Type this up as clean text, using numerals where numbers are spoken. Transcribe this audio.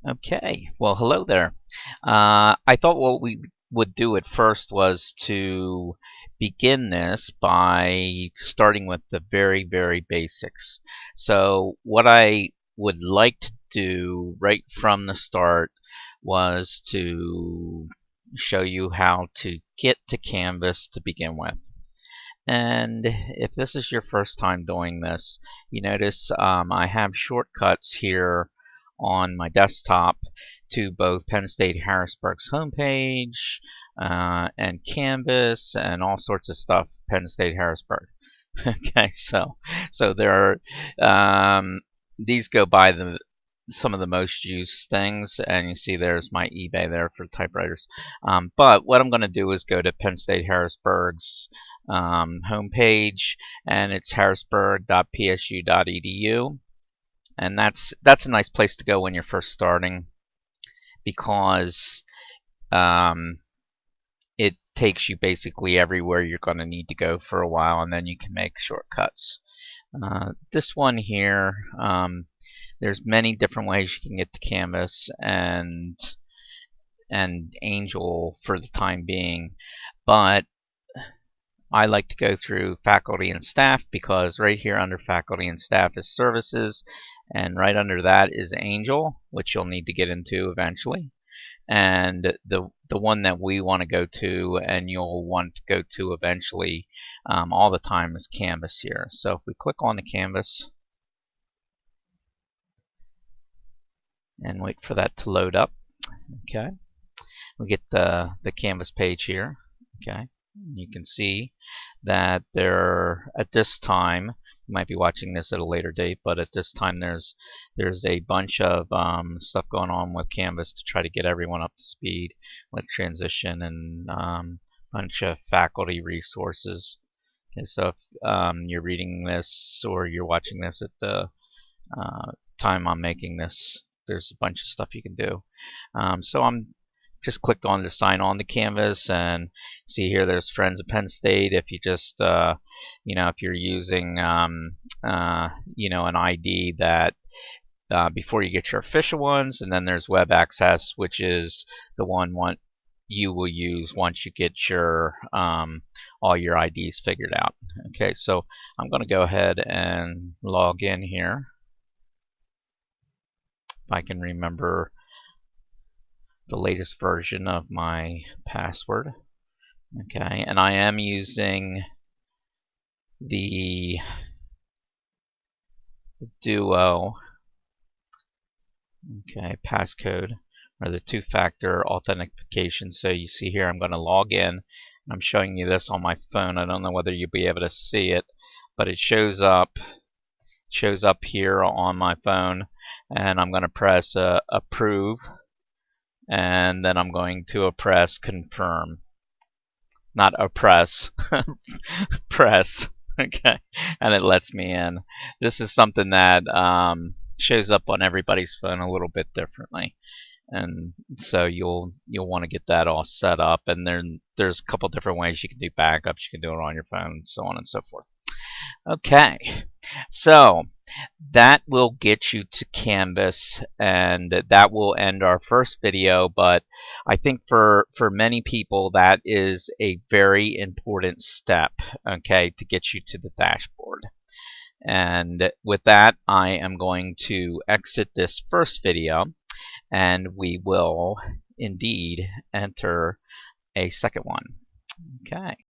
Okay, well, hello there. I thought what we would do at first was to begin this by starting with the very, very basics. So, what I would like to do right from the start was to show you how to get to Canvas to begin with. And if this is your first time doing this, you notice I have shortcuts here on my desktop to both Penn State Harrisburg's homepage and Canvas and all sorts of stuff Penn State Harrisburg. Okay, so there are these go by some of the most used things, and you see there's my eBay there for typewriters. But what I'm going to do is go to Penn State Harrisburg's homepage, and it's harrisburg.psu.edu, and that's a nice place to go when you're first starting because it takes you basically everywhere you're going to need to go for a while, and then you can make shortcuts. This one here, there's many different ways you can get to Canvas and Angel for the time being, but I like to go through faculty and staff because right here under faculty and staff is services, and right under that is Angel, which you'll need to get into eventually. And the one that we want to go to and you'll want to go to eventually all the time is Canvas here. So if we click on the Canvas and wait for that to load up, okay, we get the Canvas page here. Okay, you can see that there at this time, you might be watching this at a later date, but at this time there's a bunch of stuff going on with Canvas to try to get everyone up to speed with transition and bunch of faculty resources. Okay, so if you're reading this or you're watching this at the time I'm making this, there's a bunch of stuff you can do. So I'm just clicked on to sign on to Canvas, and see here there's Friends of Penn State. If you just if you're using an ID that before you get your official ones, and then there's Web Access, which is the one you will use once you get your all your IDs figured out. Okay, so I'm going to go ahead and log in here if I can remember the latest version of my password. Okay, and I am using the Duo passcode, or the two-factor authentication. So you see here I'm going to log in. I'm showing you this on my phone. I don't know whether you'll be able to see it, but it shows up here on my phone, and I'm going to press approve, and then I'm going to press confirm. Not oppress, press. Okay, and it lets me in. This is something that shows up on everybody's phone a little bit differently, and so you'll want to get that all set up. And there's a couple different ways you can do backups. You can do it on your phone, so on and so forth. Okay, so that will get you to Canvas, and that will end our first video. But I think for many people that is a very important step, okay, to get you to the dashboard. And with that, I am going to exit this first video, and we will indeed enter a second one. Okay.